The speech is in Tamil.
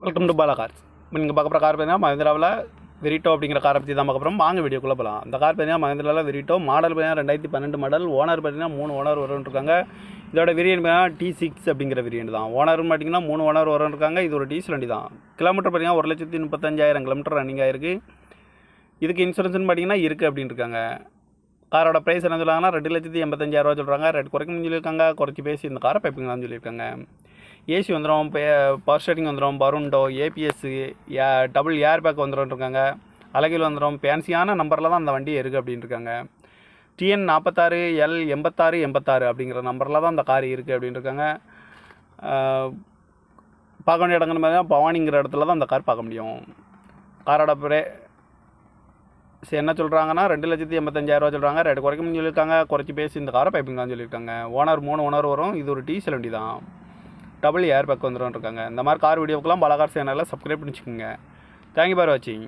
Welcome to Bala cars. இப்போ நீங்கள் பார்க்க போகிற கார் பார்த்தீங்கன்னா மஹிந்திராவில் வெரிட்டோ அப்படிங்கிற காரை பற்றி தான் பார்க்க போகிறோம். வாங்க வீடியோக்குள்ளே போகலாம். அந்த கார் பார்த்தீங்கன்னா மஹிந்திராவில் வெரிட்டோ மாடல் பார்த்தீங்கன்னா 2012 மாடல். ஓனர் பார்த்தீங்கன்னா 3 ஓனர் இருக்காங்க. இதோட வேரியன்ட் பார்த்தீங்கன்னா T6 அப்படிங்கிற வேரியன்ட் தான். ஓனர்னு பார்த்தீங்கன்னா 3 ஓனர் இருக்காங்க. இது ஒரு டீசல் வண்டி தான். கிலோமீட்டர் பார்த்தீங்கன்னா 1,35,000 கிலோமீட்டர் ரன்னிங் ஆயிருக்கு. இதுக்கு இன்சூரன்ஸ்னு பார்த்தீங்கன்னா இருக்குது அப்படின்னு இருக்காங்க. காரோட ப்ரைஸ் என்ன சொல்கிறாங்கன்னா 2,85,000 சொல்கிறாங்க. ரேட் குறைக்கணும்னு சொல்லியிருக்காங்க. குறைச்சி பேசி இந்த காரை பைப்பிங்களான்னு சொல்லியிருக்காங்க. ஏசி வந்துடும், பவர் ஸ்டேரிங் வந்துடும், பருண்டோ, ஏபிஎஸ், டபுள் ஏர் பேக் வந்துடும்ருக்காங்க. அழகில் வந்துடும். ஃபேன்சியான நம்பரில் தான் அந்த வண்டி இருக்குது அப்படின்னு இருக்காங்க. TN 46L 8686 அப்படிங்கிற நம்பரில் தான் அந்த கார் இருக்குது அப்படின்னு இருக்காங்க. பார்க்க வேண்டிய இடங்கள்னு பார்த்தீங்கன்னா பவானிங்கிற இடத்துல தான் அந்த கார் பார்க்க முடியும். காரோட என்ன சொல்கிறாங்கன்னா 2,85,000 சொல்கிறாங்க. ரேட்டு குறைக்கணும்னு சொல்லியிருக்காங்க. குறைச்சி பேசி இந்த காரை பைப்பிங்களான்னு சொல்லியிருக்காங்க. ஓனர் 3 ஓனர் வரும். இது ஒரு டீசல் வண்டி தான். டபுள் ஏர் பேக் வந்துடும் இருக்காங்க. இந்த மாதிரி கார் வீடியோக்கெல்லாம் பாலா கார் சேனலில் சப்ஸ்கிரைப் பண்ணிச்சுக்கோங்க. தேங்க்யூ ஃபார் வாட்சிங்.